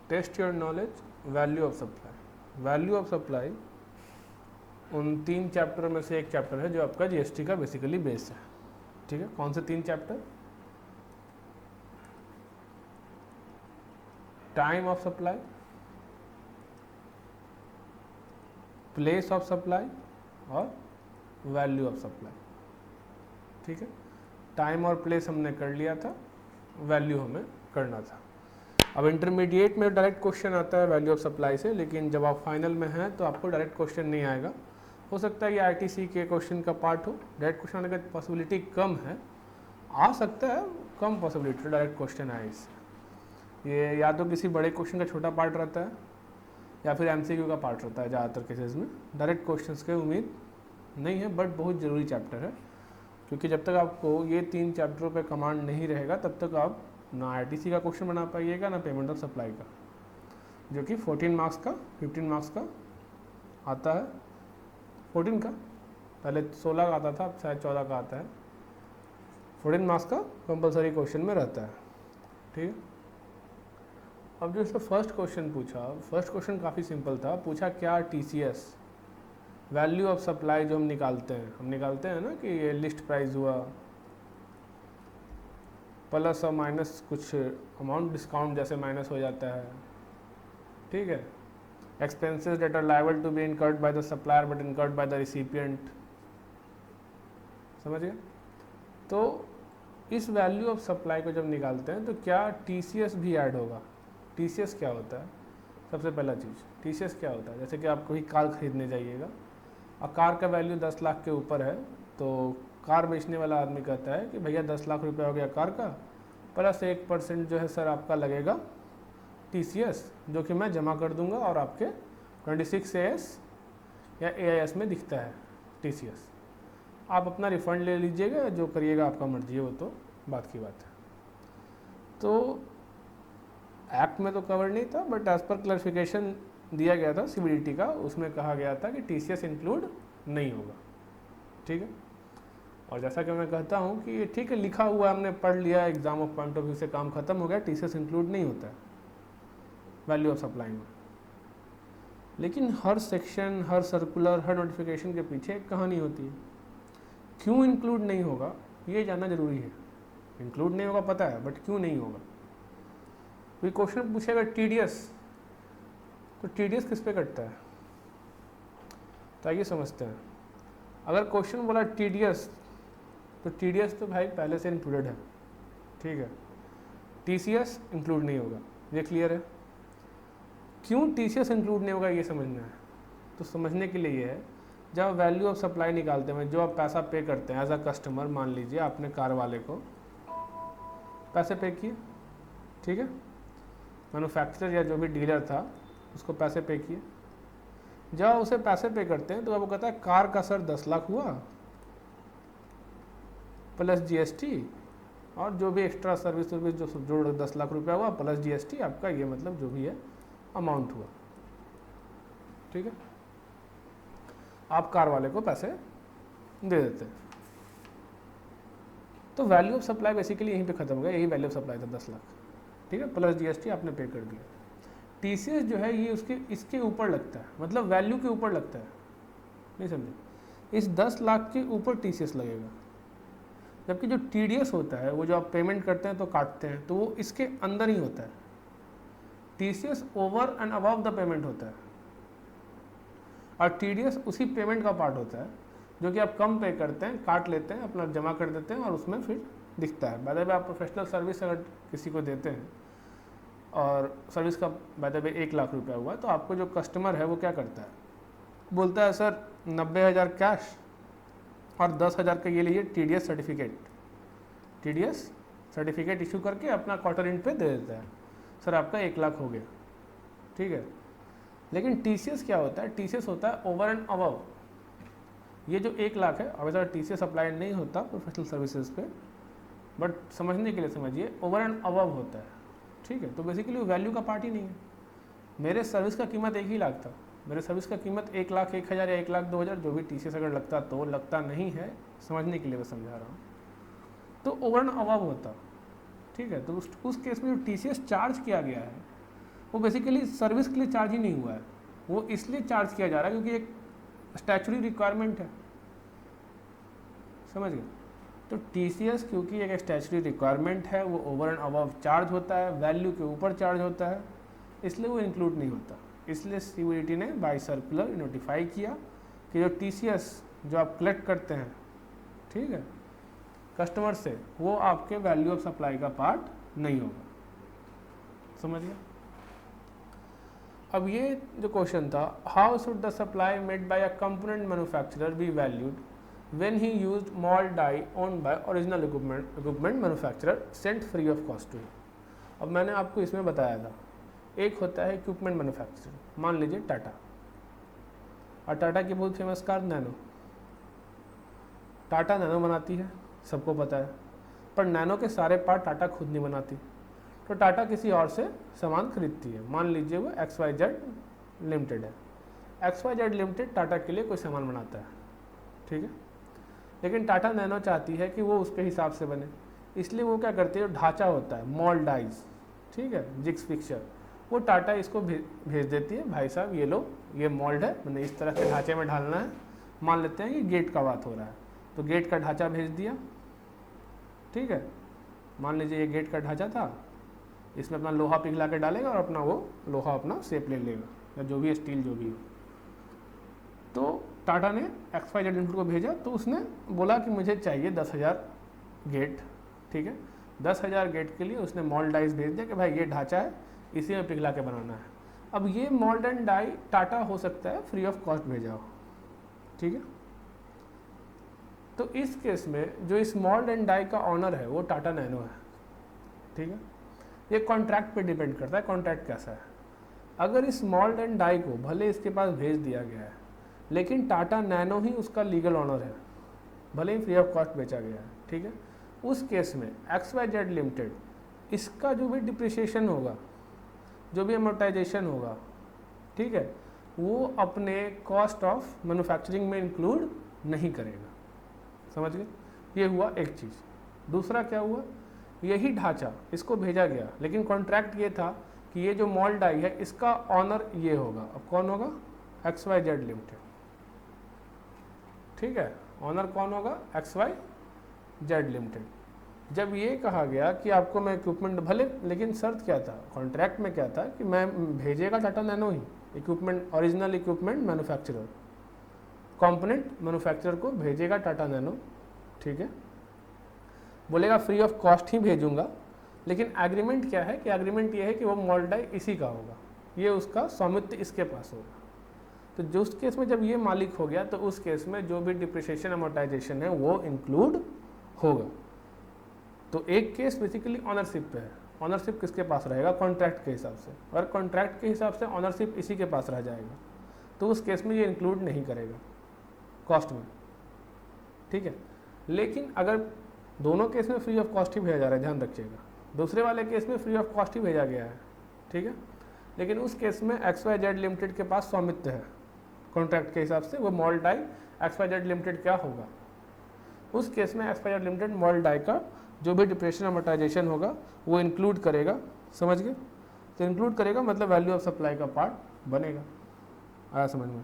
Test your knowledge, value of supply. Value of supply उन 3 chapter में से एक चैप्टर है जो आपका जीएसटी का बेसिकली बेस है। ठीक है, कौन से 3 chapter? Time of supply, place of supply और वैल्यू ऑफ सप्लाई। ठीक है, टाइम और प्लेस हमने कर लिया था, वैल्यू हमें करना था। अब इंटरमीडिएट में डायरेक्ट क्वेश्चन आता है वैल्यू ऑफ सप्लाई से, लेकिन जब आप फाइनल में हैं तो आपको डायरेक्ट क्वेश्चन नहीं आएगा। हो सकता है कि आईटीसी के क्वेश्चन का पार्ट हो, डायरेक्ट क्वेश्चन आने की पॉसिबिलिटी कम है, आ सकता है, कम पॉसिबिलिटी डायरेक्ट क्वेश्चन आए इससे। ये या तो किसी बड़े क्वेश्चन का छोटा पार्ट रहता है या फिर एमसीक्यू का पार्ट रहता है। ज़्यादातर केसेस में डायरेक्ट क्वेश्चंस की उम्मीद नहीं है, बट बहुत ज़रूरी चैप्टर है, क्योंकि जब तक आपको ये 3 चैप्टरों पे कमांड नहीं रहेगा तब तक आप ना आईटीसी का क्वेश्चन बना पाइएगा ना पेमेंट ऑफ सप्लाई का, जो कि 14 मार्क्स का 15 मार्क्स का आता है। 14 का पहले 16 का आता था, अब शायद 14 का आता है। 14 मार्क्स का कंपलसरी क्वेश्चन में रहता है। ठीक है, अब जो इसका फर्स्ट क्वेश्चन पूछा, फर्स्ट क्वेश्चन काफ़ी सिंपल था। पूछा क्या टीसीएस वैल्यू ऑफ सप्लाई जो हम निकालते हैं ना कि ये लिस्ट प्राइस हुआ प्लस और माइनस कुछ अमाउंट डिस्काउंट जैसे माइनस हो जाता है। ठीक है, expenses that are liable to be incurred by the supplier but incurred by the recipient. समझ गए? तो इस वैल्यू ऑफ सप्लाई को जब निकालते हैं तो क्या टीसीएस भी ऐड होगा? टीसीएस क्या होता है? सबसे पहला चीज़ टीसीएस क्या होता है? जैसे कि आप कोई कार खरीदने जाइएगा और कार का वैल्यू 10 लाख के ऊपर है, तो कार बेचने वाला आदमी कहता है कि भैया 10 लाख रुपया हो गया कार का, प्लस 1% जो है सर आपका लगेगा टीसीएस, जो कि मैं जमा कर दूंगा और आपके 26 AS या AIS में दिखता है टीसीएस। आप अपना रिफंड ले लीजिएगा, जो करिएगा आपका मर्जी है, वो तो बात की बात है। तो एक्ट में तो कवर नहीं था, बट एज पर क्लैरिफिकेशन दिया गया था सीबीडीटी का, उसमें कहा गया था कि टीसीएस इंक्लूड नहीं होगा। ठीक है, और जैसा कि मैं कहता हूँ कि ठीक है, लिखा हुआ हमने पढ़ लिया, exam of point of view से काम खत्म हो गया, टीसीएस इंक्लूड नहीं होता है वैल्यू ऑफ सप्लाई में। लेकिन हर सेक्शन, हर सर्कुलर, हर नोटिफिकेशन के पीछे एक कहानी होती है। क्यों इंक्लूड नहीं होगा ये जानना जरूरी है। इंक्लूड नहीं होगा पता है, बट क्यों नहीं होगा? कोई क्वेश्चन पूछेगा टीडीएस, तो टीडीएस किस पे कटता है? तो आइए समझते हैं। अगर क्वेश्चन बोला टीडीएस, तो टीडीएस तो भाई पहले से इंक्लूडेड है। ठीक है, टीसीएस इंक्लूड नहीं होगा, ये क्लियर है? क्यों टीसीएस इंक्लूड नहीं होगा ये समझना है। तो समझने के लिए ये है, जब वैल्यू ऑफ सप्लाई निकालते हैं, जो आप पैसा पे करते हैं एज अ कस्टमर, मान लीजिए आपने कार वाले को पैसे पे किए, ठीक है, मैन्युफैक्चरर या जो भी डीलर था उसको पैसे पे किए। जब उसे पैसे पे करते हैं तो वो कहता है कार का सर 10 लाख हुआ प्लस जीएसटी और जो भी एक्स्ट्रा सर्विस जो जोड़ 10 लाख रुपया हुआ प्लस जीएसटी, आपका ये मतलब जो भी है अमाउंट हुआ। ठीक है, आप कार वाले को पैसे दे देते हैं। तो वैल्यू ऑफ सप्लाई बेसिकली यहीं पे खत्म हो गया, यही वैल्यू ऑफ सप्लाई था 10 लाख। ठीक है, प्लस जीएसटी आपने पे कर दिया। टीसीएस जो है ये उसके इसके ऊपर लगता है, मतलब वैल्यू के ऊपर लगता है, नहीं समझे? इस 10 लाख के ऊपर टीसीएस लगेगा, जबकि जो टीडीएस होता है वो जो आप पेमेंट करते हैं तो काटते हैं, तो वो इसके अंदर ही होता है। TCS over and above the payment होता है, और टीडीएस उसी पेमेंट का पार्ट होता है जो कि आप कम पे करते हैं, काट लेते हैं, अपना जमा कर देते हैं और उसमें फिर दिखता है। बाय द वे आप प्रोफेशनल सर्विस अगर किसी को देते हैं और सर्विस का बाय द वे 1 लाख रुपया हुआ, तो आपको जो कस्टमर है वो क्या करता है, बोलता है सर 90,000 कैश और 10,000 का ये लीजिए TDS certificate. TDS certificate issue करके अपना क्वार्टर एंड पे दे देता है, सर आपका 1 लाख हो गया। ठीक है, लेकिन टीसीएस क्या होता है? टीसीएस होता है ओवर एंड अबव। ये जो 1 लाख है, अब ऐसा टीसीएस अप्लाई नहीं होता प्रोफेशनल सर्विसेज पे, बट समझने के लिए समझिए ओवर एंड अबव होता है। ठीक है, तो बेसिकली वो वैल्यू का पार्ट ही नहीं है। मेरे सर्विस का कीमत 1 लाख था, मेरे सर्विस का कीमत 1 लाख 1,000 या 1 लाख 2,000 जो भी टीसीएस अगर लगता तो लगता नहीं है, समझने के लिए मैं समझा रहा हूँ, तो ओवर एंड अबव होता। ठीक है, तो उस केस में जो टीसीएस चार्ज किया गया है वो बेसिकली सर्विस के लिए चार्ज ही नहीं हुआ है, वो इसलिए चार्ज किया जा रहा है क्योंकि एक स्टैचुटरी रिक्वायरमेंट है, समझ गए। तो TCS क्योंकि एक स्टैचुटरी रिक्वायरमेंट है, वो ओवर एंड अबव चार्ज होता है, वैल्यू के ऊपर चार्ज होता है, इसलिए वो इंक्लूड नहीं होता। इसलिए CBDT ने बाय सर्कुलर नोटिफाई किया कि जो TCS जो आप कलेक्ट करते हैं, ठीक है, कस्टमर से, वो आपके वैल्यू ऑफ सप्लाई का पार्ट नहीं होगा, समझ गया। अब ये जो क्वेश्चन था, how should the supply made by a component manufacturer be valued when he used mould die owned by original equipment manufacturer sent free of cost to. अब मैंने आपको इसमें बताया था, एक होता है इक्विपमेंट मैन्युफैक्चरर, मान लीजिए टाटा, और टाटा की बहुत famous car nano, Tata nano बनाती है, सबको पता है, पर नैनो के सारे पार्ट टाटा खुद नहीं बनाती, तो टाटा किसी और से सामान खरीदती है। मान लीजिए वो XYZ लिमिटेड है, XYZ लिमिटेड टाटा के लिए कोई सामान बनाता है, ठीक है, लेकिन टाटा नैनो चाहती है कि वो उसके हिसाब से बने, इसलिए वो क्या करती है, जो ढांचा होता है मॉल डाइज, ठीक है, जिग्स फिक्सचर, वो टाटा इसको भेज देती है, भाई साहब ये लो, ये मोल्ड है, मैंने इस तरह के ढांचे में ढालना है। मान लेते हैं कि गेट का बात हो रहा है, तो गेट का ढांचा भेज दिया, ठीक है, मान लीजिए ये गेट का ढांचा था, इसमें अपना लोहा पिघला के डालेगा और अपना वो लोहा अपना शेप ले लेगा, या जो भी स्टील जो भी हो। तो टाटा ने XYZ लिमिटेड को भेजा, तो उसने बोला कि मुझे चाहिए 10,000 गेट, ठीक है, 10,000 गेट के लिए उसने मोल्ड डाइज भेज दिया कि भाई ये ढांचा है, इसी में पिघला के बनाना है। अब ये मोल्ड एंड डाई टाटा हो सकता है फ्री ऑफ कॉस्ट भेजा हो, ठीक है। तो इस केस में जो इस मोल्ड एंड डाई का ऑनर है वो टाटा नैनो है, ठीक है। ये कॉन्ट्रैक्ट पे डिपेंड करता है, कॉन्ट्रैक्ट कैसा है। अगर इस मोल्ड एंड डाई को भले इसके पास भेज दिया गया है, लेकिन टाटा नैनो ही उसका लीगल ऑनर है, भले ही फ्री ऑफ कॉस्ट बेचा गया है, ठीक है, उस केस में XYZ लिमिटेड इसका जो भी डिप्रिसिएशन होगा, जो भी अमोर्टाइजेशन होगा, ठीक है, वो अपने कॉस्ट ऑफ मैन्युफैक्चरिंग में इंक्लूड नहीं करेगा, समझ गए। ये हुआ एक चीज़। दूसरा क्या हुआ, यही ढांचा इसको भेजा गया, लेकिन कॉन्ट्रैक्ट ये था कि ये जो मोल्ड डाई है इसका ऑनर ये होगा। अब कौन होगा, XYZ लिमिटेड, ठीक है, ऑनर कौन होगा, XYZ लिमिटेड। जब ये कहा गया कि आपको मैं इक्विपमेंट भले, लेकिन शर्त क्या था, कॉन्ट्रैक्ट में क्या था कि मैं भेजेगा टाटा नैनो ही, equipment original equipment manufacturer, component manufacturer को भेजेगा टाटा नैनो, ठीक है, बोलेगा फ्री ऑफ कॉस्ट ही भेजूंगा, लेकिन एग्रीमेंट क्या है कि एग्रीमेंट ये है कि वो मोल्ड डाई इसी का होगा, ये उसका स्वामित्व इसके पास होगा। तो जो उस केस में जब ये मालिक हो गया, तो उस केस में जो भी डिप्रिसिएशन अमोर्टाइजेशन है वो इंक्लूड होगा। तो एक केस बेसिकली ऑनरशिप पे है, ऑनरशिप किसके पास रहेगा, कॉन्ट्रैक्ट के हिसाब से, और कॉन्ट्रैक्ट के हिसाब से ऑनरशिप इसी के पास रह जाएगा, तो उस केस में ये इंक्लूड नहीं करेगा कॉस्ट में, ठीक है। लेकिन अगर दोनों केस में फ्री ऑफ कॉस्ट ही भेजा जा रहा है, ध्यान रखिएगा, दूसरे वाले केस में फ्री ऑफ कॉस्ट ही भेजा गया है, ठीक है, लेकिन उस केस में XYZ लिमिटेड के पास स्वामित्व है कॉन्ट्रैक्ट के हिसाब से, वो मोल्ड डाई XYZ लिमिटेड क्या होगा, उस केस में XYZ लिमिटेड मोल्ड डाई का जो भी डिप्रेशन अमोर्टाइजेशन होगा वो इंक्लूड करेगा, समझ गए। तो इंक्लूड करेगा मतलब वैल्यू ऑफ सप्लाई का पार्ट बनेगा, आया समझ में।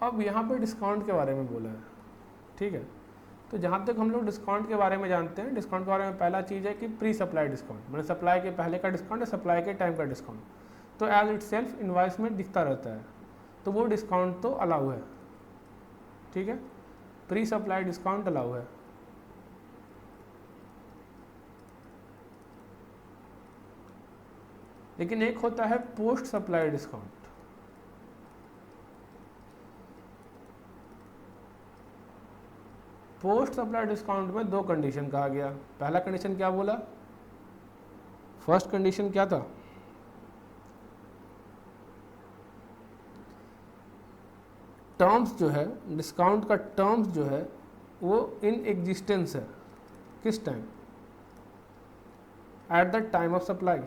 अब यहाँ पर डिस्काउंट के बारे में बोला है, ठीक है। तो जहाँ तक हम लोग डिस्काउंट के बारे में जानते हैं, डिस्काउंट के बारे में पहला चीज़ है कि प्री सप्लाई डिस्काउंट, मतलब सप्लाई के पहले का डिस्काउंट या सप्लाई के टाइम का डिस्काउंट, तो एज इट सेल्फ इनवॉइस में दिखता रहता है, तो वो डिस्काउंट तो अलाउ है, ठीक है, प्री सप्लाई डिस्काउंट अलाउ है। लेकिन एक होता है post supply discount. Post supply discount में दो कंडीशन कहा गया। पहला कंडीशन क्या बोला, फर्स्ट कंडीशन क्या था, टर्म्स जो है, डिस्काउंट का टर्म्स जो है वो इन एग्जिस्टेंस है, किस time, at the time of supply.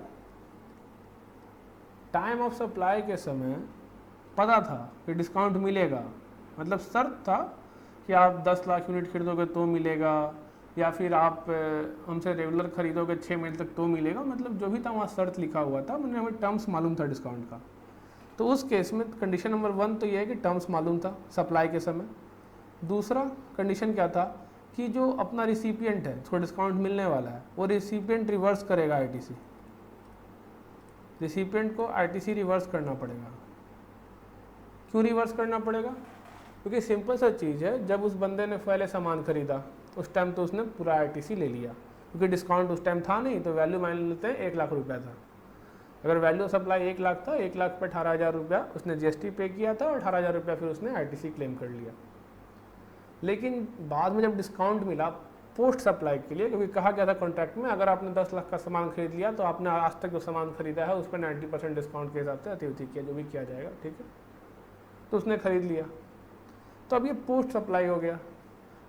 Time of supply के समय पता था कि डिस्काउंट मिलेगा, मतलब शर्त था कि आप 10 लाख यूनिट खरीदोगे तो मिलेगा, या फिर आप हमसे रेगुलर खरीदोगे 6 महीने तक तो मिलेगा, मतलब जो भी था वहाँ शर्त लिखा हुआ था, मैंने हमें टर्म्स मालूम था डिस्काउंट का। तो उस केस में कंडीशन नंबर 1 तो ये है कि टर्म्स मालूम था सप्लाई के समय। दूसरा कंडीशन क्या था कि जो अपना रिसिपिएंट है, उसको डिस्काउंट मिलने वाला है, वो रिसिपिएंट रिवर्स करेगा आईटीसी। रिसिपिएंट को आईटीसी रिवर्स करना पड़ेगा। क्यों रिवर्स करना पड़ेगा? क्योंकि सिंपल सा चीज़ है, जब उस बंदे ने पहले सामान खरीदा उस टाइम तो उसने पूरा आईटीसी ले लिया, क्योंकि डिस्काउंट उस टाइम था नहीं, तो वैल्यू मान लेते हैं 1 लाख रुपया था। अगर वैल्यू सप्लाई 1 लाख था, 1 लाख पे 18,000 रुपया उसने जीएसटी पे किया था और 18,000 रुपया फिर उसने आईटीसी क्लेम कर लिया। लेकिन बाद में जब डिस्काउंट मिला पोस्ट सप्लाई के लिए, क्योंकि कहा गया था कॉन्ट्रैक्ट में अगर आपने 10 लाख का सामान खरीद लिया तो आपने आज तक जो सामान खरीदा है उस पर 90% डिस्काउंट के हिसाब से अतिथि किया, जो भी किया जाएगा, ठीक है। तो उसने खरीद लिया, तो अब ये पोस्ट सप्लाई हो गया।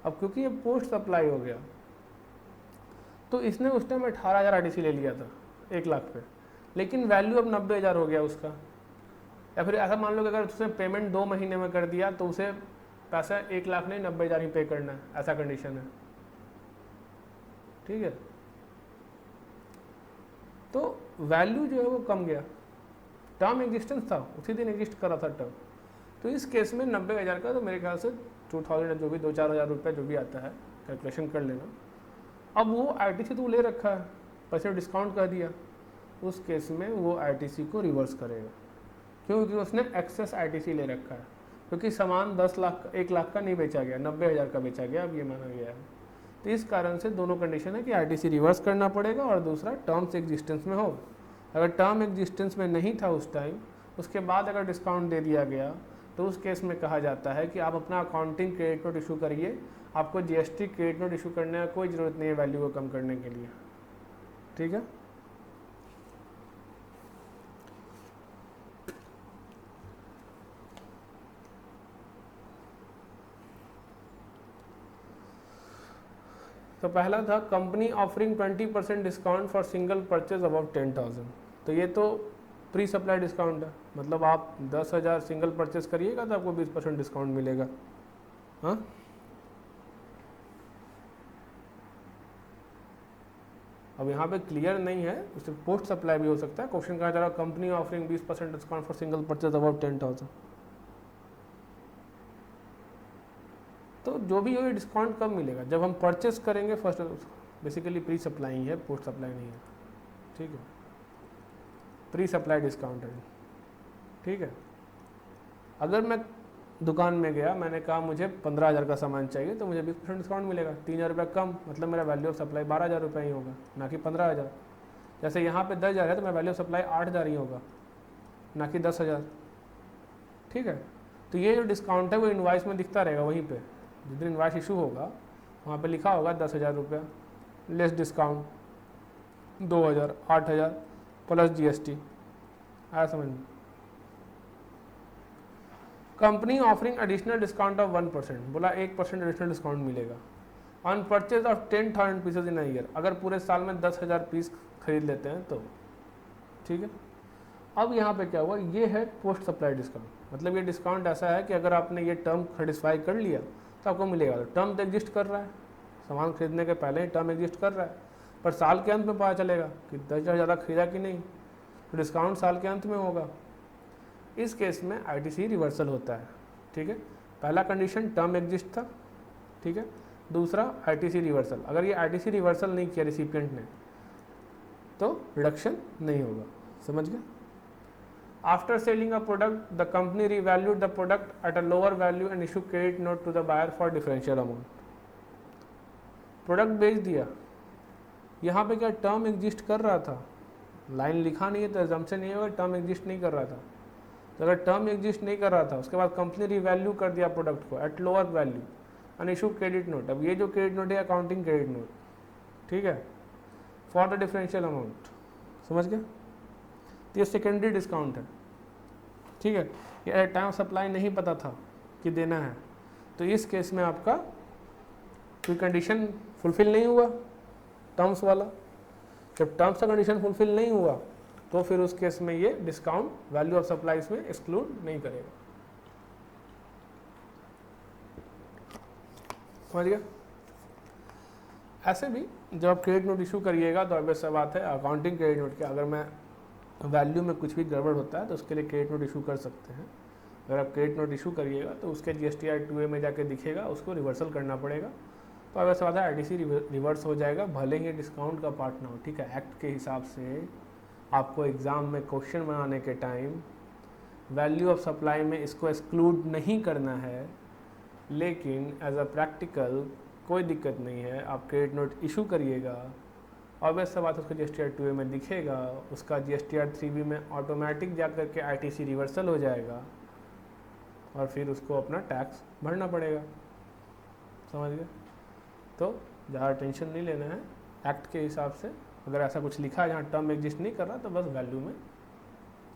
अब क्योंकि ये पोस्ट सप्लाई हो गया तो इसने उस टाइम 18,000 आईटीसी ले लिया था 1 लाख पे, लेकिन वैल्यू अब 90,000 हो गया उसका। या फिर ऐसा मान लो कि अगर उसने पेमेंट 2 महीने में कर दिया तो उसे पैसा 1 लाख नहीं 90,000 ही पे करना है, ऐसा कंडीशन है, ठीक है। तो वैल्यू जो है वो कम गया, टर्म एग्जिस्टेंस था, उसी दिन एग्जिस्ट कर रहा था टर्म। तो इस केस में 90,000 का तो मेरे ख्याल से 2000 जो भी 2-4 हज़ार रुपये जो भी आता है कैलकुलेशन कर लेना। अब वो आईटीसी तो ले रखा है, पैसे डिस्काउंट कर दिया, उस केस में वो आईटीसी को रिवर्स करेगा, क्योंकि उसने एक्सेस आईटीसी ले रखा है, क्योंकि सामान 10 लाख 1 लाख का नहीं बेचा गया, 90,000 का बेचा गया, अब ये माना गया है। तो इस कारण से दोनों कंडीशन है कि आईटीसी रिवर्स करना पड़ेगा और दूसरा टर्म्स एग्जिस्टेंस में हो। अगर टर्म एग्जिस्टेंस में नहीं था उस टाइम, उसके बाद अगर डिस्काउंट दे दिया गया तो उस केस में कहा जाता है कि आप अपना अकाउंटिंग क्रेडिट नोट इशू करिए, आपको जीएसटी क्रेडिट नोट इशू करने का कोई ज़रूरत नहीं है वैल्यू को कम करने के लिए, ठीक है। तो पहला था company offering 20% discount for single purchase above 10,000। तो ये तो प्री सप्लाई डिस्काउंट है, मतलब आप 10,000 सिंगल परचेज करिएगा तो आपको 20% डिस्काउंट मिलेगा। हाँ, अब यहाँ पे क्लियर नहीं है, उससे पोस्ट सप्लाई भी हो सकता है। क्वेश्चन कहा जा रहा है company offering 20% discount for single purchase above 10,000। तो जो भी हो डिस्काउंट कब मिलेगा? जब हम परचेस करेंगे फर्स्ट, बेसिकली प्री सप्लाई है, पोस्ट सप्लाई नहीं है, ठीक है। प्री सप्लाई डिस्काउंट है, ठीक है। अगर मैं दुकान में गया, मैंने कहा मुझे 15,000 का सामान चाहिए, तो मुझे 20% डिस्काउंट मिलेगा, 3,000 रुपये कम, मतलब मेरा वैल्यू ऑफ सप्लाई 12,000 रुपये ही होगा, ना कि 15,000। जैसे यहाँ पे 10,000 है तो मेरा वैल्यू ऑफ सप्लाई 8,000 ही होगा, ना कि 10,000, ठीक है। तो ये जो डिस्काउंट है वो इनवॉइस में दिखता रहेगा, वहीं पे जिस दिन इनवॉइस इशू होगा वहाँ पे लिखा होगा 10,000 रुपया लेस डिस्काउंट 2,000, 8,000 प्लस जीएसटी। आया समझ में? Company offering additional discount of 1%, बोला 1% एडिशनल डिस्काउंट मिलेगा on purchase of 10,000 pieces in a year. अगर पूरे साल में 10,000 पीस खरीद लेते हैं तो, ठीक है। अब यहाँ पे क्या हुआ, ये है पोस्ट सप्लाई डिस्काउंट, मतलब ये डिस्काउंट ऐसा है कि अगर आपने ये टर्म सेटिस्फाई कर लिया तो आपको मिलेगा। तो टर्म तो एग्जिस्ट कर रहा है, सामान खरीदने के पहले ही टर्म एग्जिस्ट कर रहा है, पर साल के अंत में पता चलेगा कि 10,000 ज़्यादा खरीदा कि नहीं, तो डिस्काउंट साल के अंत में होगा। इस केस में आईटीसी रिवर्सल होता है, ठीक है। पहला कंडीशन टर्म एग्जिस्ट था, ठीक है। दूसरा आईटीसी रिवर्सल, अगर ये आईटीसी रिवर्सल नहीं किया रिसिपिएंट ने तो रिडक्शन नहीं होगा, समझ गए। After selling a product, the company revalued the product at a lower value and issue credit note to the buyer for differential amount. Product बेच दिया, यहाँ पे क्या टर्म एग्जिस्ट कर रहा था, लाइन लिखा नहीं है तो एग्जाम्पशन नहीं होगा, टर्म एग्जिस्ट नहीं कर रहा था। तो अगर टर्म एग्जिस्ट नहीं कर रहा था, उसके बाद कंपनी रिवैल्यू कर दिया प्रोडक्ट को at lower value and issue credit note. अब ये जो क्रेडिट नोट है अकाउंटिंग क्रेडिट नोट, ठीक है, फॉर द डिफरेंशियल अमाउंट, समझ गए। तो ये सेकेंडरी डिस्काउंट है, ठीक है। ये एट टाइम सप्लाई नहीं पता था कि देना है, तो इस केस में आपका कोई कंडीशन फुलफिल नहीं हुआ टर्म्स वाला। जब टर्म्स का कंडीशन फुलफिल नहीं हुआ तो फिर उस केस में ये डिस्काउंट वैल्यू ऑफ सप्लाई इसमें एक्सक्लूड नहीं करेगा, समझ गया। ऐसे भी जब आप क्रेडिट नोट इशू करिएगा तो ऑब्वियस सा बात है अकाउंटिंग क्रेडिट नोट के, अगर मैं वैल्यू में कुछ भी गड़बड़ होता है तो उसके लिए क्रेडिट नोट इशू कर सकते हैं। अगर आप क्रेडिट नोट इशू करिएगा तो उसके GSTR 2A में जाके दिखेगा, उसको रिवर्सल करना पड़ेगा। तो ऑब्वियस सा बात है ITC रिवर्स हो जाएगा, भले ही डिस्काउंट का पार्ट ना हो। ठीक है, एक्ट के हिसाब से आपको एग्ज़ाम में क्वेश्चन बनाने के टाइम वैल्यू ऑफ सप्लाई में इसको एक्सक्लूड नहीं करना है, लेकिन एज अ प्रैक्टिकल कोई दिक्कत नहीं है, आप क्रेडिट नोट इशू करिएगा, ऑब्वियस सा बात उसका GSTR 2A में दिखेगा, उसका GSTR 3B में ऑटोमेटिक जा कर के ITC रिवर्सल हो जाएगा और फिर उसको अपना टैक्स भरना पड़ेगा। समझ गए? तो ज़्यादा टेंशन नहीं लेना है। एक्ट के हिसाब से अगर ऐसा कुछ लिखा है जहाँ टर्म एग्जिस्ट नहीं कर रहा तो बस वैल्यू में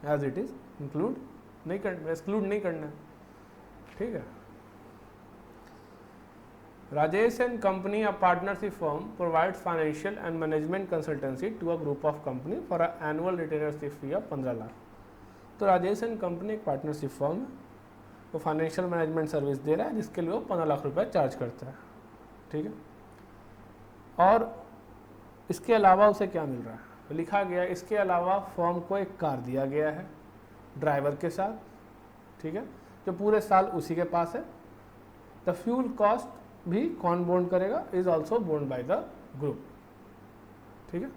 एज इट इज़ इंक्लूड नहीं करना, एक्सक्लूड नहीं करना है। ठीक है। Rajesh and company, a partnership firm, provides financial and management consultancy to a group of company for an annual retainership fee of 15 lakh. तो राजेश एंड कंपनी एक पार्टनरशिप फर्म है, वो फाइनेंशियल मैनेजमेंट सर्विस दे रहा है जिसके लिए वो 15 लाख रुपए चार्ज करता है। ठीक है। और इसके अलावा उसे क्या मिल रहा है? तो लिखा गया इसके अलावा फर्म को एक कार दिया गया है ड्राइवर के साथ। ठीक है, जो पूरे साल उसी के पास है। द फ्यूल कॉस्ट भी कौन बोन्ड करेगा? Is also bond by the group. ठीक है,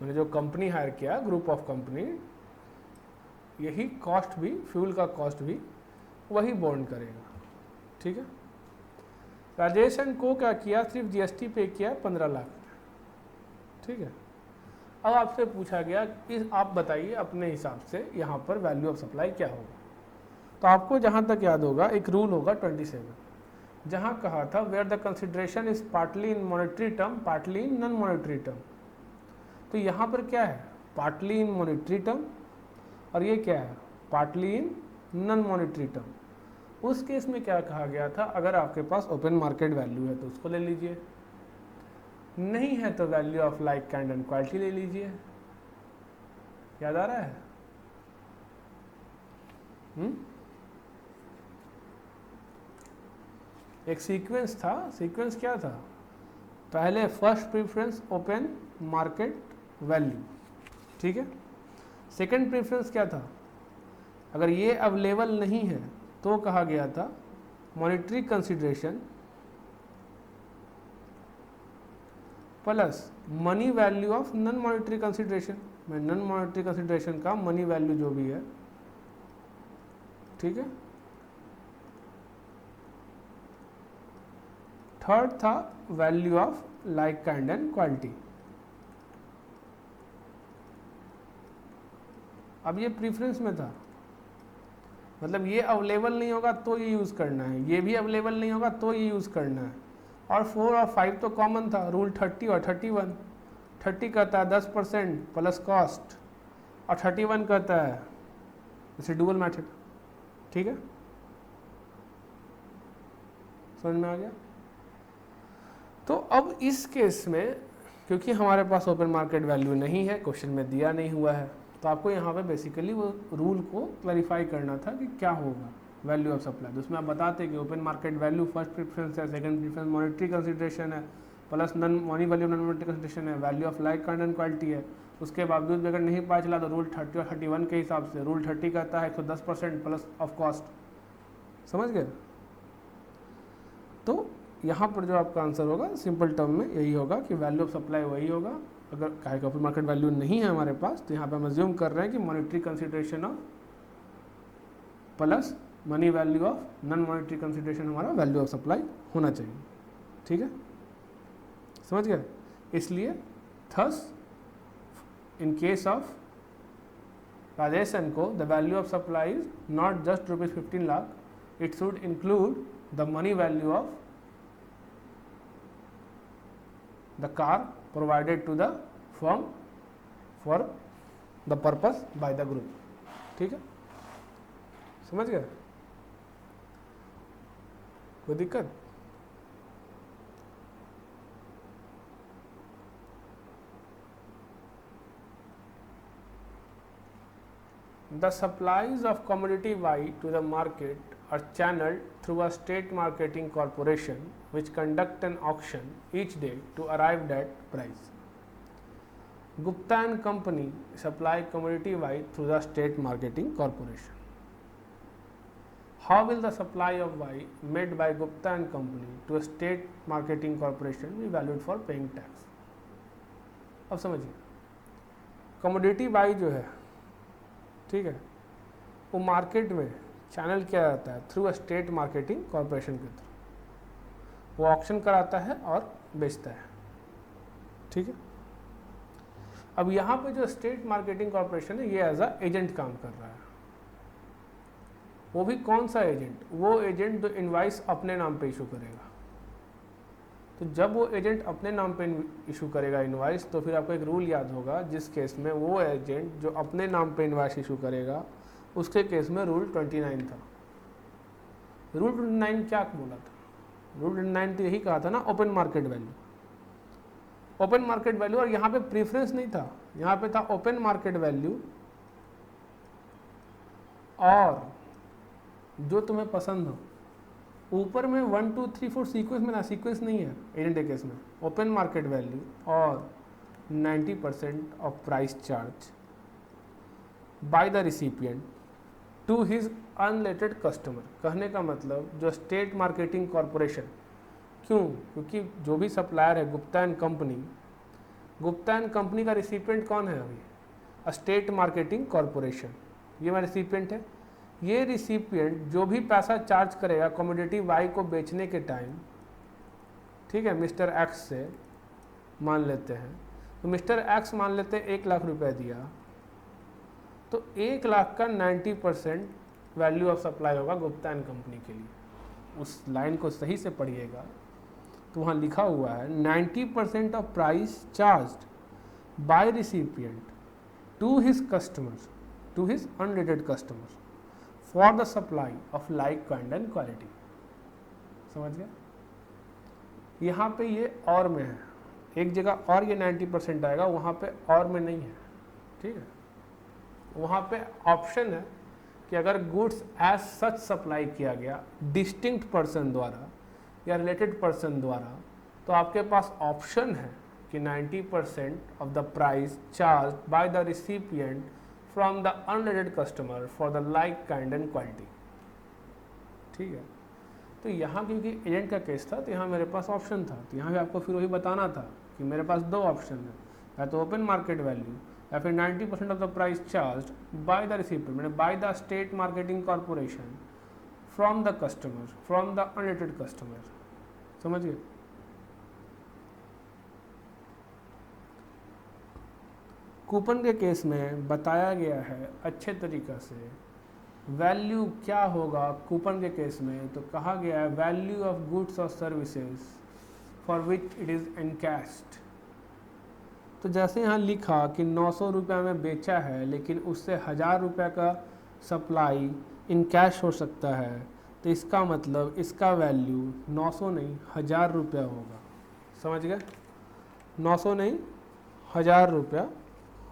मैंने जो कंपनी हायर किया ग्रुप ऑफ कंपनी, यही कॉस्ट भी, फ्यूल का कॉस्ट भी वही बोन्ड करेगा। ठीक है। राजेश एंड को क्या किया? सिर्फ GST पे किया 15 लाख। ठीक है। अब आपसे पूछा गया कि आप बताइए अपने हिसाब से यहाँ पर वैल्यू ऑफ सप्लाई क्या होगा। तो आपको जहाँ तक याद होगा एक रूल होगा 27, जहाँ कहा था where the consideration is partly in monetary term partly in non monetary term. तो यहाँ पर क्या है? पार्टली इन मॉनेटरी टर्म, और ये क्या है? Partly in non monetary term. उस केस में क्या कहा गया था? अगर आपके पास ओपन मार्केट वैल्यू है तो उसको ले लीजिए, नहीं है तो value of like kind and quality ले लीजिए। याद आ रहा है? एक सीक्वेंस था। सीक्वेंस क्या था? पहले first preference open market value. ठीक है। सेकंड प्रेफरेंस क्या था? अगर ये अवेलेबल नहीं है तो कहा गया था monetary consideration plus money value of non monetary consideration. मैं नॉन मॉनेटरी कंसिडरेशन का मनी वैल्यू जो भी है। ठीक है। थर्ड था value of like kind and quality. अब ये प्रीफरेंस में था, मतलब ये अवेलेबल नहीं होगा तो ये यूज़ करना है, ये भी अवेलेबल नहीं होगा तो ये यूज़ करना है। और 4 और 5 तो कॉमन था, रूल 30 और 31। 30 कहता है 10% प्लस कॉस्ट, और 31 कहता है रेसिडुअल मेथड। ठीक है, समझ में आ गया? तो अब इस केस में क्योंकि हमारे पास ओपन मार्केट वैल्यू नहीं है, क्वेश्चन में दिया नहीं हुआ है, तो आपको यहाँ पे बेसिकली वो रूल को क्लैरिफाई करना था कि क्या होगा वैल्यू ऑफ सप्लाई। तो उसमें आप बताते कि open market value first preference है, सेकंड प्रेफरेंस मॉनेटरी कंसिडरेशन है, plus non money value non monetary consideration है, value of like kind and quality है। उसके बावजूद भी अगर नहीं पता चला तो रूल 30 और 31 के हिसाब से, रूल 30 कहता है 110% प्लस ऑफ कॉस्ट। समझ गए? तो यहाँ पर जो आपका आंसर होगा सिंपल टर्म में यही होगा कि वैल्यू ऑफ सप्लाई वही होगा। अगर काहे का ओपन मार्केट वैल्यू नहीं है हमारे पास तो यहाँ पे हम अज्यूम कर रहे हैं कि monetary consideration of plus money value of non monetary consideration हमारा वैल्यू ऑफ सप्लाई होना चाहिए। ठीक है, समझ गए? इसलिए thus in case of Rajesh and co the value of supply is not just ₹15 lakh, it should include the money value of the car provided to the firm for the purpose by the group। ठीक है, समझ गए? कोई दिक्कत? The supplies of commodity Y to the market are channeled through a state marketing corporation which conduct an auction each day to arrive at price. Gupta and Company supply commodity Y through the state marketing corporation. How will the supply of Y made by Gupta and Company to a state marketing corporation be valued for paying tax? अब समझिए, commodity Y जो है, ठीक है, वो market में channel किया जाता है through a state marketing corporation के थ्रू। वो ऑक्शन कराता है और बेचता है, ठीक है। अब यहाँ पे जो स्टेट मार्केटिंग कॉरपोरेशन है ये एज अ एजेंट काम कर रहा है। वो भी कौन सा एजेंट? वो एजेंट जो इनवाइस अपने नाम पे इशू करेगा। तो जब वो एजेंट अपने नाम पे इशू करेगा इनवाइस, तो फिर आपको एक रूल याद होगा, जिस केस में वो एजेंट जो अपने नाम पे इनवाइस इशू करेगा उसके केस में रूल 29 था। रूल 29 क्या बोला था? रूल 29 तो यही कहा था ना, open market value. Open market value, और यहाँ पे प्रीफरेंस नहीं था, यहाँ पे था ओपन मार्केट वैल्यू और जो तुम्हें पसंद हो। ऊपर में 1 2 3 4 सीक्वेंस में ना, सीक्वेंस नहीं है एजेंट के केस में। ओपन मार्केट वैल्यू और 90% of price charge by the recipient to his unrelated customer. कहने का मतलब जो स्टेट मार्केटिंग कॉरपोरेशन, क्यों? क्योंकि जो भी सप्लायर है Gupta and company, Gupta and company का रिसिपिएंट कौन है अभी? State marketing corporation. ये मेरा रिसिपिएंट है। ये रिसिपिएंट जो भी पैसा चार्ज करेगा कमोडिटी वाई को बेचने के टाइम, ठीक है, मिस्टर एक्स से मान लेते हैं, तो मिस्टर एक्स मान लेते हैं 1 लाख रुपए दिया, तो 1 लाख का 90% वैल्यू ऑफ सप्लाई होगा गुप्ता एंड कंपनी के लिए। उस लाइन को सही से पढ़िएगा, तो वहाँ लिखा हुआ है 90% of price charged by recipient to his customers, to his unrelated customers for the supply of like kind and quality. समझ गए? यहाँ पे ये और में है, एक जगह और ये 90% आएगा, वहाँ पे और में नहीं है, ठीक है। वहाँ पे ऑप्शन है कि अगर गुड्स एज सच सप्लाई किया गया डिस्टिंक्ट पर्सन द्वारा या रिलेटेड पर्सन द्वारा, तो आपके पास ऑप्शन है कि 90% of the price charge by the recipient from the unrelated customer for the like kind and quality, ठीक है। तो यहाँ क्योंकि एजेंट का केस था, तो यहाँ मेरे पास ऑप्शन था, तो यहाँ भी आपको फिर वही बताना था कि मेरे पास 2 ऑप्शन है, या तो ओपन मार्केट वैल्यू या फिर 90% of the price charge by the recipient, मैंने by the state marketing corporation from the customer, from the unrelated customer. समझिए? कूपन के केस में बताया गया है अच्छे तरीक़ा से वैल्यू क्या होगा कूपन के केस में। तो कहा गया है वैल्यू ऑफ गुड्स और services for which it is encashed. तो जैसे यहाँ लिखा कि 900 रुपये में बेचा है, लेकिन उससे 1000 रुपये का सप्लाई इन कैश हो सकता है, तो इसका मतलब इसका वैल्यू 900 नहीं 1000 रुपया होगा। समझ गए? 900 नहीं 1000 रुपया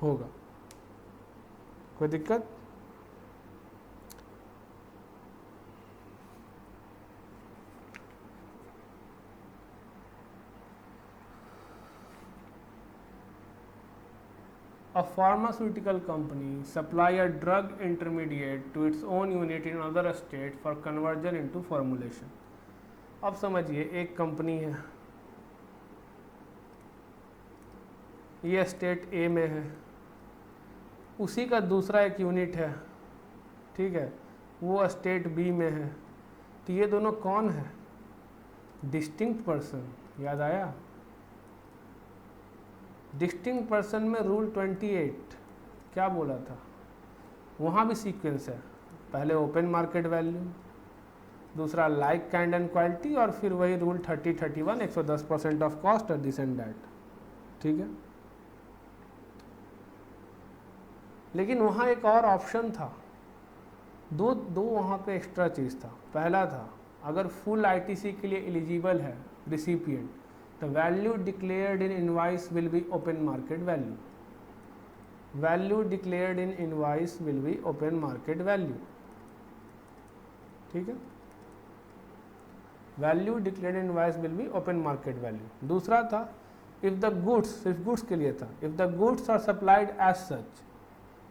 होगा। कोई दिक्कत? A pharmaceutical company supply a drug intermediate to its own unit in another state for conversion into formulation. अब समझिए, एक कंपनी है, ये स्टेट ए में है, उसी का दूसरा एक यूनिट है, ठीक है, वो स्टेट बी में है। तो ये दोनों कौन है? Distinct person. याद आया? डिस्टिंक्ट पर्सन में रूल 28 क्या बोला था? वहाँ भी सीक्वेंस है, पहले ओपन मार्केट वैल्यू, दूसरा लाइक काइंड एंड क्वालिटी, और फिर वही रूल 30-31 110% ऑफ कॉस्ट और दिस एंड दैट, ठीक है। लेकिन वहाँ एक और ऑप्शन था, दो वहाँ पे एक्स्ट्रा चीज़ था। पहला था, अगर फुल आईटीसी के लिए एलिजिबल है recipient, the value declared in invoice will be open market value. Value declared in invoice will be open market value. ठीक है, value declared in invoice will be open market value. दूसरा था if the goods, सिर्फ goods के लिए था, if the goods are supplied as such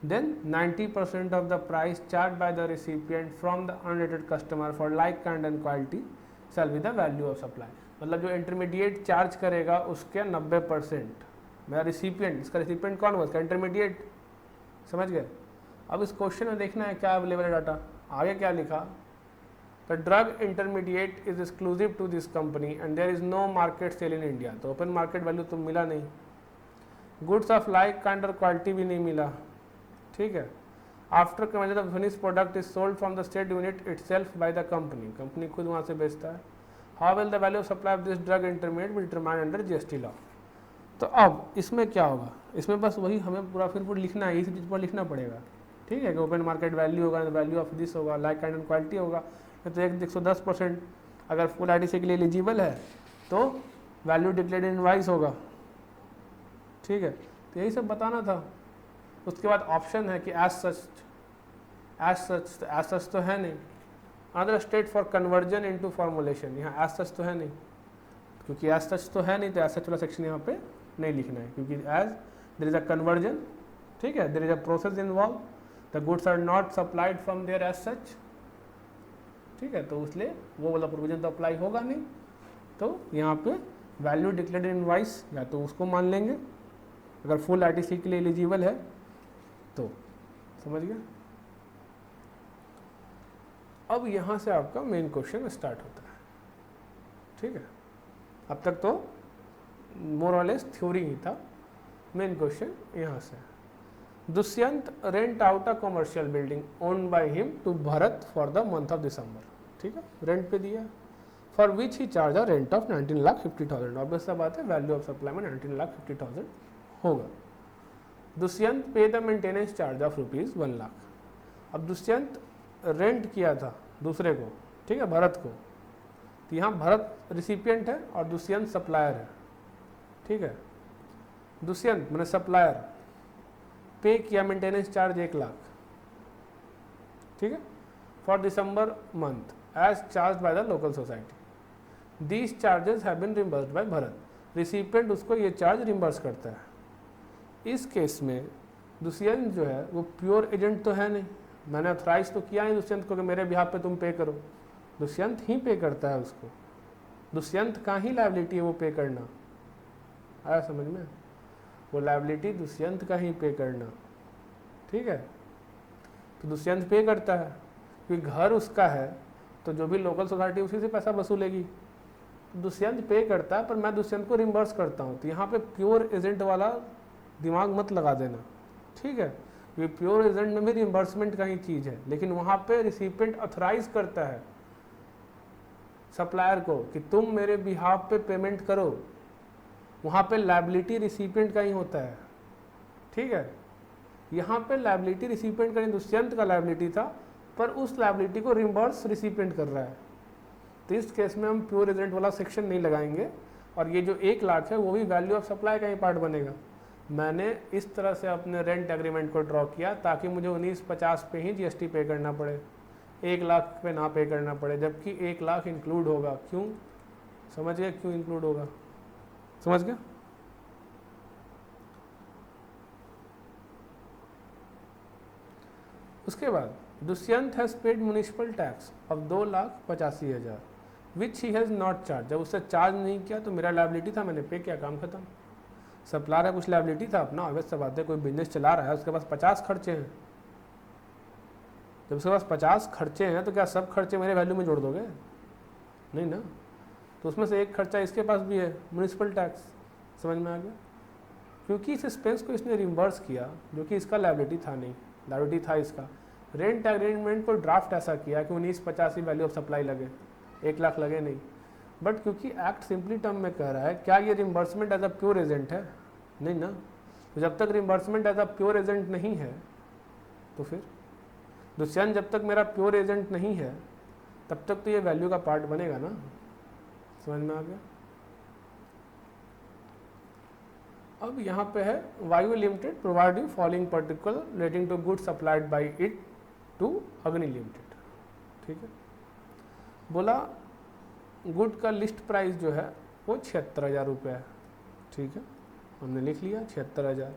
then 90% of the price charged by the recipient from the unrated customer for like kind and quality shall be the value of supply। मतलब जो intermediate charge करेगा उसके 90%, मेरा recipient, इसका recipient कौन हुआ, इसका intermediate, समझ गए। अब इस क्वेश्चन में देखना है क्या अवेलेबल है डाटा। आगे क्या लिखा, the drug intermediate is exclusive to this company and there is no market sale in India. तो ओपन मार्केट वैल्यू तो मिला नहीं, गुड्स ऑफ लाइक काइंड और क्वालिटी भी नहीं मिला, ठीक है। After conversion the finish product is sold from the state unit itself by the company, company खुद वहाँ से बेचता है। How will the value of supply of this drug intermediate will determine under GST law. तो अब इसमें क्या होगा, इसमें बस वही हमें पूरा फिर लिखना है, इसी चीज़ पर लिखना पड़ेगा, ठीक है, कि ओपन मार्केट वैल्यू होगा, वैल्यू ऑफ दिस होगा, लाइक काइंड एंड क्वालिटी होगा। तो 110% अगर फुल आईटीसी के लिए एलिजिबल है तो वैल्यू डिक्लेयर्ड इन इनवॉइस होगा, ठीक है। तो यही सब बताना था। उसके बाद ऑप्शन है कि एज सच तो है नहीं, other state for conversion into formulation, यहाँ एज सच तो है नहीं, क्योंकि एज सच तो है नहीं तो एज सच वाला सेक्शन यहाँ पे नहीं लिखना है, क्योंकि as there is a conversion, ठीक है, there is a process involve, the goods are not supplied from there as such, ठीक है, तो इसलिए वो वाला प्रोविजन तो अप्लाई होगा नहीं। तो यहाँ पे वैल्यू डिक्लेयर्ड इन इनवॉइस या तो उसको मान लेंगे अगर फुल आईटीसी के लिए एलिजिबल है तो, समझ गया। अब यहाँ से आपका मेन क्वेश्चन स्टार्ट होता है, ठीक है। अब तक तो मोर और लेस थ्योरी ही था, मेन क्वेश्चन यहाँ से। Dushyant rent out a commercial building owned by him to Bharat for the month of December, ठीक है, रेंट पे दिया, for which he charge a rent of 19,50,000। Obvious सा बात है, वैल्यू ऑफ सप्लाई में 19,50,000 होगा। दुष्यंत पे द मेंटेनेंस चार्ज ऑफ ₹1,00,000। अब दुष्यंत रेंट किया था दूसरे को, ठीक है, भरत को, तो यहाँ भरत रिसिपिएंट है और दुष्यंत सप्लायर है, ठीक है। दुष्यंत मैंने सप्लायर पे किया मेंटेनेंस चार्ज 1,00,000, ठीक है, for December month as charge by the local society. These charges have been reimbursed by Bharat, recipient उसको ये चार्ज रिम्बर्स करता है। इस केस में दुष्यंत जो है वो प्योर एजेंट तो है नहीं, मैंने ऑथराइज तो किया है दुष्यंत को कि मेरे बिहाफ पे तुम पे करो, दुष्यंत ही पे करता है उसको, दुष्यंत का ही लायबिलिटी है वो पे करना, आया समझ में, वो लायबिलिटी दुष्यंत का ही पे करना, ठीक है। तो दुष्यंत पे करता है क्योंकि घर उसका है, तो जो भी लोकल सोसाइटी उसी से पैसा वसूलेगी, तो दुष्यंत पे करता है, पर मैं दुष्यंत को रिम्बर्स करता हूँ। तो यहाँ पे प्योर एजेंट वाला दिमाग मत लगा देना, ठीक है, ये प्योर एजेंट में भी रिम्बर्समेंट का ही चीज़ है, लेकिन वहाँ पे रिसिपिएंट ऑथराइज करता है सप्लायर को कि तुम मेरे बिहाफ पे पेमेंट करो, वहाँ पे लायबिलिटी रिसिपिएंट का ही होता है, ठीक है। यहाँ पे लायबिलिटी रिसिपिएंट का नहीं, दुष्यंत का लायबिलिटी था, पर उस लायबिलिटी को रिम्बर्स रिसिपिएंट कर रहा है। तो इस केस में हम प्योर एजेंट वाला सेक्शन नहीं लगाएंगे, और ये जो 1,00,000 है वो भी वैल्यू ऑफ सप्लाई का ही पार्ट बनेगा। मैंने इस तरह से अपने रेंट एग्रीमेंट को ड्रॉ किया ताकि मुझे 1950 पे ही जीएसटी पे करना पड़े, 1,00,000 पे ना पे करना पड़े, जबकि 1,00,000 इंक्लूड होगा। क्यों, समझ गए क्यों इंक्लूड होगा, समझ गया। उसके बाद Dushyant has paid municipal tax of 2,85,000 which he has not charge. जब उससे चार्ज नहीं किया तो मेरा लायबिलिटी था, मैंने पे किया, काम खत्म। सप्लायर का कुछ लायबिलिटी था अपना, ऑब्वियस सा बात है, कोई बिजनेस चला रहा है, उसके पास 50 खर्चे हैं। जब उसके पास 50 खर्चे हैं तो क्या सब खर्चे मेरे वैल्यू में जोड़ दोगे, नहीं ना। तो उसमें से एक खर्चा इसके पास भी है, म्युनिसिपल टैक्स, समझ में आ गया। क्योंकि इस एक्सपेंस को इसने रिम्बर्स किया जो कि इसका लायबिलिटी था नहीं, लायबिलिटी था इसका। रेंट एग्रीमेंट को ड्राफ्ट ऐसा किया कि 1950 ही वैल्यू ऑफ सप्लाई लगे, 1,00,000 लगे नहीं, बट क्योंकि एक्ट सिंपली टर्म में कह रहा है क्या ये reimbursement as a pure agent है, नहीं ना। तो जब तक reimbursement as a pure agent नहीं है तो फिर दुष्यंत जब तक मेरा प्योर एजेंट नहीं है तब तक तो ये वैल्यू का पार्ट बनेगा ना, समझ में आ गया। अब यहाँ पे है Vayu limited provide you following particular relating to goods supplied by it to Agni limited, ठीक है। बोला गुड का लिस्ट प्राइस जो है वो 76,000 रुपये है, ठीक है, हमने लिख लिया 76,000।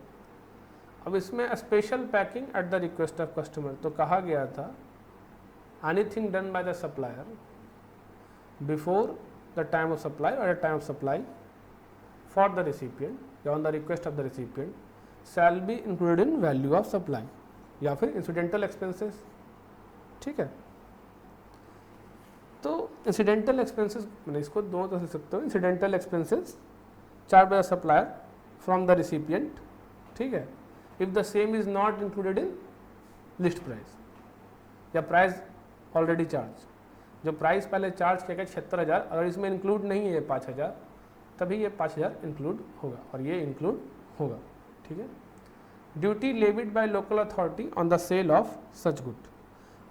अब इसमें special packing at the request of customer, तो कहा गया था anything done by the supplier before the time of supply और the time of supply for the recipient या on the request of the recipient shall be included in value of supply, या फिर incidental expenses, ठीक है। तो incidental expenses मैंने इसको दो तरह से सकते हो, incidental expenses charge by the supplier from the recipient, ठीक है, if the same is not included in list price या प्राइस ऑलरेडी चार्ज, जो प्राइस पहले चार्ज किया गया 76,000, अगर इसमें इंक्लूड नहीं है ये 5,000, तभी ये 5,000 इंक्लूड होगा और ये इंक्लूड होगा, ठीक है। Duty levied by local authority on the sale of such good,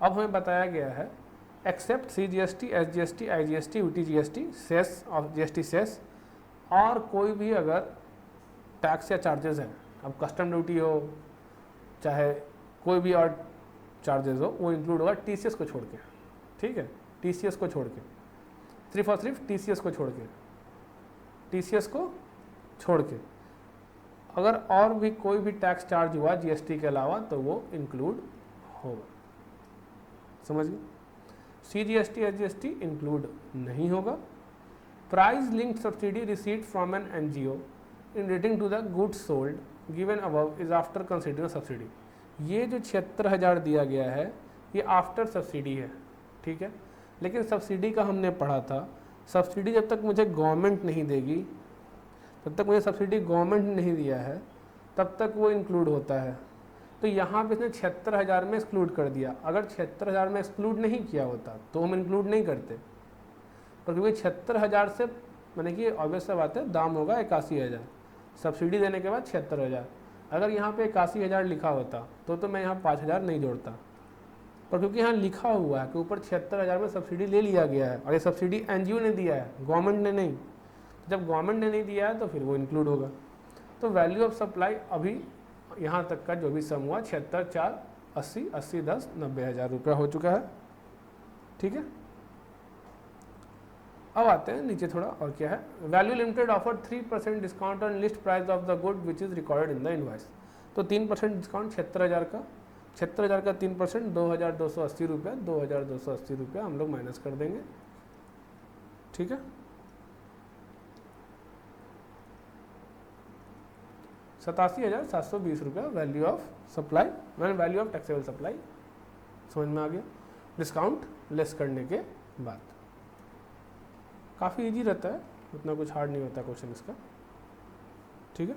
अब हमें बताया गया है except CGST, SGST, IGST, UTGST, cess of GST cess, और कोई भी अगर टैक्स या चार्जेस हैं, अब कस्टम ड्यूटी हो चाहे कोई भी और चार्जेस हो, वो इंक्लूड होगा TCS को छोड़ के, ठीक है, TCS को छोड़ के, सिर्फ और सिर्फ TCS को छोड़ के, TCS को छोड़ के अगर और भी कोई भी टैक्स चार्ज हुआ GST के अलावा तो वो इंक्लूड होगा, समझ गए। CGST, SGST इंक्लूड नहीं होगा। Price linked subsidy received from an NGO in relating to the goods sold given above is after considering subsidy, ये जो 76,000 दिया गया है ये आफ्टर सब्सिडी है, ठीक है, लेकिन सब्सिडी का हमने पढ़ा था, सब्सिडी जब तक मुझे गवर्नमेंट नहीं देगी, जब तक मुझे सब्सिडी गवर्नमेंट ने नहीं दिया है तब तक वो इंक्लूड होता है। तो यहाँ पे इसने 76,000 में एक्सक्लूड कर दिया, अगर 76,000 में एक्सक्लूड नहीं किया होता तो हम इंक्लूड नहीं करते, पर क्योंकि 76,000 से मैंने कि ऑब्वियस सा बात है दाम होगा 81,000, सब्सिडी देने के बाद 76,000, अगर यहाँ पे 81,000 लिखा होता तो मैं यहाँ 5,000 नहीं जोड़ता, पर क्योंकि यहाँ लिखा हुआ है कि ऊपर 76,000 में सब्सिडी ले लिया गया है और ये सब्सिडी NGO ने दिया है, गवर्नमेंट ने नहीं, जब गवर्नमेंट ने नहीं दिया है तो फिर वो इंक्लूड होगा। तो वैल्यू ऑफ सप्लाई अभी यहाँ तक का जो भी सम हुआ 76, 4, 80, 80, 10, 90,000 रुपया हो चुका है, ठीक है। अब आते हैं नीचे थोड़ा, और क्या है, value limited offer 3% discount on list price of the good which is recorded in the invoice, तो 3% डिस्काउंट 76,000 का, 76,000 का 3% 2,280 रुपया, 2,280 रुपया हम लोग माइनस कर देंगे, ठीक है। ₹87,720 वैल्यू ऑफ सप्लाई, मैंने वैल्यू ऑफ टैक्सेबल सप्लाई, समझ में आ गया, डिस्काउंट लेस करने के बाद। काफ़ी इजी रहता है, उतना कुछ हार्ड नहीं होता क्वेश्चन इसका, ठीक है।